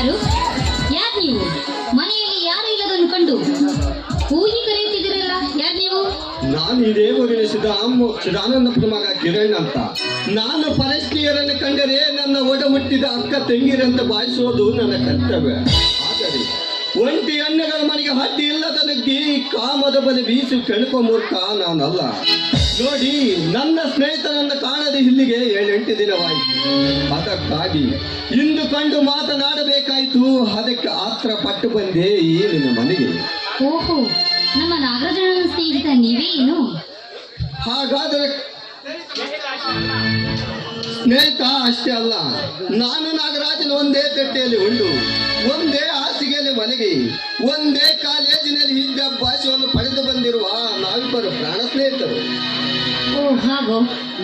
ಯಾರು ಯಾರು ನೀವು? ಮನೆಯಲ್ಲಿ ಯಾರು ಇಲ್ಲದನ್ನು ಕಂಡು ಹೂಗಿ ಕರೆಯುತ್ತಿದ್ದೀರಲ್ಲ, ಯಾರು ನೀವು? ನಾನು ಇದೇ ಊರಿನ ಚಿದಾನಂದಪುರ ಮಗ ಕಿರಣ್ ಅಂತ. ನಾನು ಪರಸ್ತ್ರೀಯರನ್ನು ಕಂಡರೆ ನನ್ನ ಒಡ ಹುಟ್ಟಿದ ಅಕ್ಕ ತಂಗಿರಂತ ಭಾವಿಸುವುದು ನನ್ನ ಕರ್ತವ್ಯ. ಆದರೆ ಒಂಟಿ ಹೆಣ್ಣುಗಳ ಮನೆಗೆ ಹಟ್ಟಿ ಇಲ್ಲದ ನುಗ್ಗಿ ಕಾಮದ ಬಲೆ ಬೀಸಿ ಕೆಣಕೋ ಮೂರ್ಖ ನಾನಲ್ಲ. ನೋಡಿ, ನನ್ನ ಸ್ನೇಹಿತನನ್ನು ಕಾಣದೆ ಇಲ್ಲಿಗೆ 7-8 ದಿನವಾಯಿತು. ಅದಕ್ಕಾಗಿ ಇಂದು ಕಂಡು ಮಾತನಾಡಬೇಕಾಯಿತು. ಅದಕ್ಕೆ ಆತ್ರ ಪಟ್ಟು ಬಂದೆ ಈ ನಿನ್ನ ಮನೆಗೆ. ಓಹೋ, ನಮ್ಮ ನಾಗರಾಜನ ಸ್ನೇಹಿತ ನೀವೇ ಏನು? ಹಾಗಾದರೆ ಸ್ನೇಹಿತ ಅಷ್ಟೇ ಅಲ್ಲ, ನಾನು ನಾಗರಾಜನ ಒಂದೇ ತಟ್ಟೆಯಲ್ಲಿ ಉಂಡು, ಒಂದೇ ಹಾಸಿಗೆಯಲ್ಲಿ ಮಲಗಿ, ಒಂದೇ ಕಾಲೇಜಿನಲ್ಲಿ ವಿದ್ಯಾಭ್ಯಾಸವನ್ನು ಪಡೆದು ಬಂದಿರುವ ನಾವಿಬ್ಬರು ಪ್ರಾಣ ಸ್ನೇಹಿತರು. ಓ ಹಾಗೋ,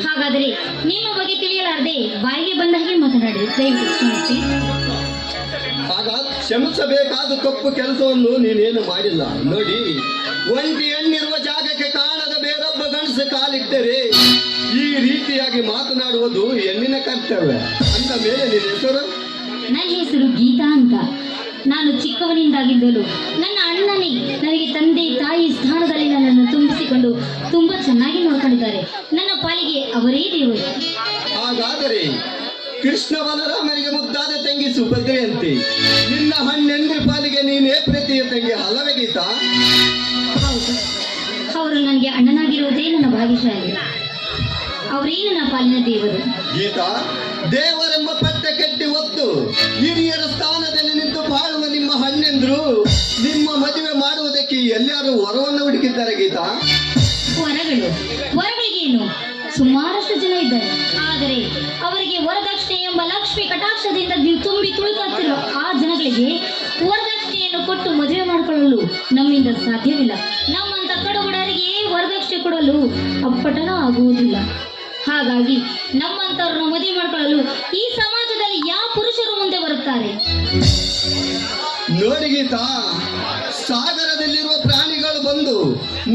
ಹಾಗಾದರೆ ನಿಮ್ಮ ಬಗ್ಗೆ ತಿಳಿಯಲಾರದೆ ಬಾಯಿಗೆ ಬಂದ ಹಾಗೆ ಮಾತನಾಡಿ, ದಯವಿಟ್ಟು ಕ್ಷಮಿಸಿ. ಕ್ಷಮಿಸಬೇಕಾದ ತಪ್ಪು ಕೆಲಸವನ್ನು ನೀನೇನು ಮಾಡಿಲ್ಲ. ನೋಡಿ, ಒಂಟಿ ಹೆಣ್ಣಿರುವ ಜಾಗಕ್ಕೆ ಕಾಣದ ಬೇರೊಬ್ಬ ಗಂಡಸ ಕಾಲಿಟ್ಟರೆ ಈ ರೀತಿಯಾಗಿ ಮಾತನಾಡುವುದು ಹೆಣ್ಣಿನ ಕರ್ತವ್ಯ. ಅಂದ ಮೇಲೆ ನಿನ್ನ ಹೆಸರು? ನನ್ನ ಹೆಸರು ಗೀತಾ ಅಂತ. ನಾನು ಚಿಕ್ಕವನಿಂದಾಗಿದ್ದಲು ನನ್ನ ಅಣ್ಣನೇ ನನಗೆ ತಂದೆ ತಾಯಿ ಸ್ಥಾನದಲ್ಲಿ ನನ್ನನ್ನು ತುಂಬಿಸಿಕೊಂಡು ತುಂಬಾ ಚೆನ್ನಾಗಿ ನೋಡ್ಕೊಂಡಿದ್ದಾರೆ. ನನ್ನ ಪಾಲಿಗೆ ಅವರೇ ದೇವರು. ಹಾಗಾದರೆ ಕೃಷ್ಣ ಬಲರಾಮನಿಗೆ ಮುದ್ದಾದ ತಂಗಿ ಸುಭದ್ರೆಯಂತೆ ನಿನ್ನ ಹಣ್ಣೆಂದ್ರ ಪಾಲಿಗೆ ನೀನೇ ಪ್ರೀತಿಯ ತಂಗಿ ಅಲ್ಲವೇ ಗೀತಾ? ಹೌದು, ಅವರು ನನಗೆ ಅಣ್ಣನಾಗಿರುವುದೇ ನನ್ನ ಭಾಗ್ಯಶಾಲಿ. ಅವರೇ ನನ್ನ ಪಾಲಿನ ದೇವರು. ಗೀತಾ, ದೇವರೆಂಬ ಪಟ್ಟ ಕಟ್ಟಿ ಹೊತ್ತು ಹಿರಿಯರ ಸ್ಥಾನದಲ್ಲಿ ನಿಂತು ಬಾಳುವ ನಿಮ್ಮ ಹಣ್ಣೆಂದ್ರು ನಿಮ್ಮ ಮದುವೆ ಮಾಡುವುದಕ್ಕೆ ಎಲ್ಲಾರು ವರವನ್ನು ಹುಡುಕಿದ್ದಾರೆ ಗೀತಾ? ವರಗಳಿಗೇನು, ಸುಮಾರಷ್ಟು ಜನ ಇದ್ದಾರೆ. ಆದರೆ ಅವರಿಗೆ ವರದಕ್ಷಿಣೆ ಎಂಬ ಲಕ್ಷ್ಮಿ ಕಟಾಕ್ಷದಿಂದ ತುಂಬಿ ತುಳುಕಾಗ್ತಿರೋ ಆ ಜನಗಳಿಗೆ ವರದಕ್ಷಿಣೆಯನ್ನು ಕೊಟ್ಟು ಮದುವೆ ಮಾಡಿಕೊಳ್ಳಲು ನಮ್ಮಿಂದ ಸಾಧ್ಯವಿಲ್ಲ. ನಮ್ಮಂತ ಕಡುಬಡವರಿಗೆ ವರದಕ್ಷಿಣೆ ಕೊಡಲು ಅಪ್ಪಟನೂ ಆಗುವುದಿಲ್ಲ. ಹಾಗಾಗಿ ನಮ್ಮಂತವ್ರನ್ನ ಮದುವೆ ಮಾಡಿಕೊಳ್ಳಲು ಈ ಸಮಾಜದಲ್ಲಿ ಯಾವ ಪುರುಷರು ಮುಂದೆ ಬರುತ್ತಾರೆ? ನೋಡಿ ಗೀತಾ, ಸಾಗರದಲ್ಲಿರುವ ಪ್ರಾಣಿಗಳು ಬಂದು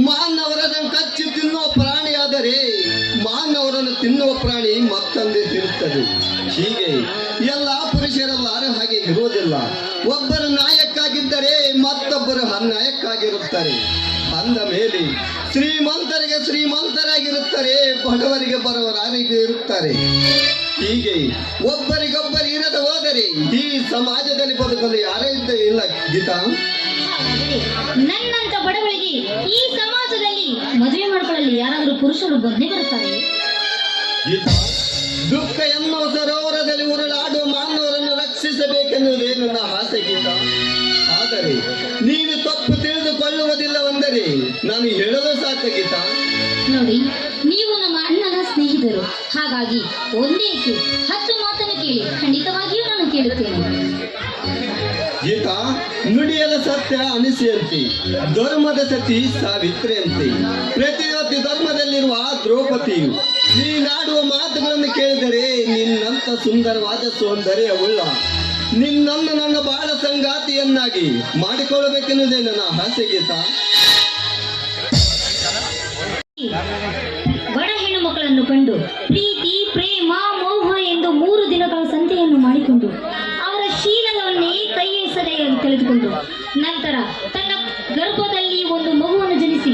ಮಾನವರನ್ನು ಕಚ್ಚಿ ತಿನ್ನುವ ಪ್ರಾಣಿಯಾದರೆ ಮಾನವರನ್ನು ತಿನ್ನುವ ಪ್ರಾಣಿ ಮತ್ತೊಂದೇ ತಿರುತ್ತದೆ. ಹೀಗೆ ಎಲ್ಲ ಪುರುಷರೆಲ್ಲರೂ ಹಾಗೆ ಇರುವುದಿಲ್ಲ. ಒಬ್ಬರು ನಾಯಕ್ಕಾಗಿದ್ದರೆ ಮತ್ತೊಬ್ಬರು ಅನಾಯಕ್ಕಾಗಿರುತ್ತಾರೆ. ಅಂದ ಮೇಲೆ ಶ್ರೀಮಂತರಿಗೆ ಶ್ರೀಮಂತರಾಗಿರುತ್ತಾರೆ, ಬಡವರಿಗೆ ಬಡವರಾಗಿ ಇರುತ್ತಾರೆ. ಹೀಗೆ ಒಬ್ಬರಿಗೊಬ್ಬರು ಇರದ ಹೋದರೆ ಈ ಸಮಾಜದಲ್ಲಿ ಬದುಕಲು ಯಾರೇ ಇಲ್ಲ ಗೀತಾ. ನನ್ನಂತ ಬಡವಳಿಗೆ ಈ ಸಮಾಜದಲ್ಲಿ ಮದುವೆ ಮಾಡಿಕೊಳ್ಳಲು ಯಾರಾದರೂ ಪುರುಷರು ಬಂದೇ ಬರುತ್ತಾರೆ. ಗೀತಾ, ದುಃಖ ಎನ್ನುವ ಸರೋವರದಲ್ಲಿ ಉರುಳಾಡುವ ಮಾನವರನ್ನು ರಕ್ಷಿಸಬೇಕೆನ್ನುವುದೇ ನನ್ನ ಆಸೆ ಗೀತಾ. ಆದರೆ ನೀನು ತಪ್ಪು ತಿಳಿದುಕೊಳ್ಳುವುದಿಲ್ಲವೆಂದರೆ ನಾನು ಹೇಳಲು ಸಾಧ್ಯ ಗೀತಾ. ನೋಡಿ, ನೀವು ನಮ್ಮ ಅಣ್ಣನ ಸ್ನೇಹಿತರು. ಹಾಗಾಗಿ ಒಂದೇಕೆ 10 ಮಾತನ್ನು ಕೇಳಿ, ಖಂಡಿತವಾಗಿಯೂ ನಾನು ಕೇಳುತ್ತೇನೆ. ಗೀತಾ, ನುಡಿಯದ ಸತ್ಯ ಅನಿಸಿಯಂತೆ, ಧರ್ಮದ ಸತಿ ಸಾವಿತ್ರಿಯಂತೆ, ಪ್ರತಿಯೊಂದು ಧರ್ಮದಲ್ಲಿರುವ ದ್ರೌಪದಿಯು ನೀನಾಡುವ ಮಾತುಗಳನ್ನು ಕೇಳಿದರೆ ನಿನ್ನಂತ ಸುಂದರವಾದ ಸೌಂದರ್ಯವುಳ್ಳ ನಿನ್ನನ್ನು ನನ್ನ ಬಾಳ ಸಂಗಾತಿಯನ್ನಾಗಿ ಮಾಡಿಕೊಳ್ಳಬೇಕೆನ್ನುವುದೇ ನನ್ನ ಆಸೆ ಗೀತಾ. ಬಡ ಹೆಣ್ಣು ಮಕ್ಕಳನ್ನು ಕಂಡು ಪ್ರೀತಿ, ಪ್ರೇಮ, ಮೋಹ ಎಂದು 3 ದಿನಗಳ ಸಂತೆಯನ್ನು ಮಾಡಿಕೊಂಡು ಅವರ ಶೀಲವನ್ನೇ ಕೈಯೆಸರೆಯಾಗಿ ತಿಳಿದುಕೊಂಡು ನಂತರ ತನ್ನ ಗರ್ಭದಲ್ಲಿ ಒಂದು ಮಗುವನ್ನು ಜನಿಸಿ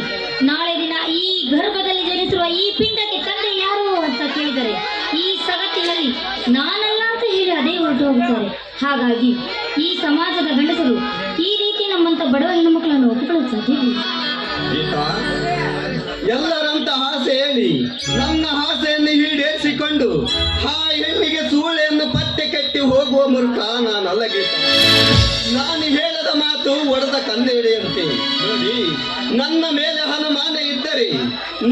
ನಾಳೆ ದಿನ ಈ ಗರ್ಭದಲ್ಲಿ ಜನಿಸಿರುವ ಈ ಪಿಂಡಕ್ಕೆ ತಂದೆ ಯಾರು ಅಂತ ಕೇಳಿದರೆ ಈ ಸಗತ್ತಿನಲ್ಲಿ ನಾನಲ್ಲ ಅಂತ ಹೇಳಿ ಅದೇ ಹೊರಟು ಹೋಗುತ್ತಾರೆ. ಹಾಗಾಗಿ ಈ ಸಮಾಜದ ಗಂಡಸರು ಈ ರೀತಿ ನಮ್ಮಂತ ಬಡವ ಹೆಣ್ಣು ಮಕ್ಕಳನ್ನು ಒಪ್ಪಿಕೊಳ್ಳಲು ಸಾಧ್ಯವಿಲ್ಲ. ಎಲ್ಲರಂತ ಆಸೆ ಹೇಳಿ ನನ್ನ ಆಸೆಯನ್ನು ಈಡೇರಿಸಿಕೊಂಡು ಆ ಹೆಣ್ಣಿಗೆ ಸೂಳೆಯನ್ನು ಪತ್ತೆ ಕಟ್ಟಿ ಹೋಗುವ ಮೂರ್ಖ ನಾನಲ್ಲ ಗೀತಾ. ನಾನು ಹೇಳದ ಮಾತು ಒಡೆದ ಕನ್ನೆಡೆಯಂತೆ. ನೋಡಿ, ನನ್ನ ಮೇಲೆ ಅನುಮಾನ ಇದ್ದರೆ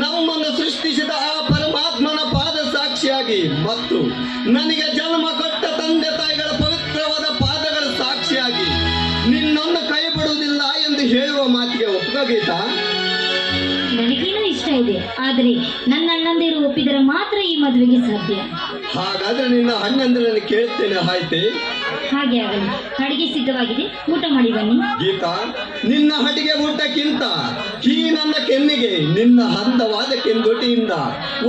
ನಮ್ಮನ್ನು ಸೃಷ್ಟಿಸಿದ ಆ ಪರಮಾತ್ಮನ ಪಾದ ಸಾಕ್ಷಿಯಾಗಿ ಮತ್ತು ನನಗೆ ಜನ್ಮ ಕೊಟ್ಟ ತಂದೆ ತಾಯಿಗಳ ಪವಿತ್ರವಾದ ಪಾದಗಳ ಸಾಕ್ಷಿಯಾಗಿ ನಿನ್ನನ್ನು ಕೈ ಬಿಡುವುದಿಲ್ಲ ಎಂದು ಹೇಳುವ ಮಾತಿಗೆ ಒಪ್ಪಿಗೆ ಗೀತಾ. ನನಗೇನೋ ಇಷ್ಟ ಇದೆ, ಆದರೆ ನನ್ನ ಅಣ್ಣಂದಿರು ಒಪ್ಪಿದರೆ ಮಾತ್ರ ಈ ಮದುವೆಗೆ ಸಾಧ್ಯ. ಹಾಗಾದ್ರೆ ನಿನ್ನ ಅಣ್ಣಂದಿರನ್ನು ಕೇಳ್ತೇನೆ, ಆಯ್ತೆ? ಹಾಗೆ ಆಗಲಿ. ಅಡಿಗೆ ಸಿದ್ಧವಾಗಿದೆ, ಊಟ ಮಾಡಿ ಬನ್ನಿ. ಗೀತಾ, ನಿನ್ನ ಅಡಿಗೆ ಊಟಕ್ಕಿಂತ ಈ ನನ್ನ ಕೆನ್ನಿಗೆ ನಿನ್ನ ಹಂದವಾದ ಕೆಂದೊಟಿಯಿಂದ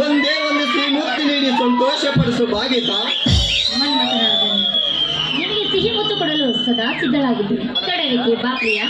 ಒಂದೇ ಒಂದು ಸಿಹಿ ಮುತ್ತಿ ನೀಡಿ ಸಂತೋಷ ಪಡಿಸು ಬಾ ಗೀತಾ. ನಿನಗೆ ಸಿಹಿ ಮುತ್ತು ಕೊಡಲು ಸದಾ ಸಿದ್ಧಳಾಗಿದ್ದು ತಡವಿಕೆ ಬಾ ಪ್ರಿಯ.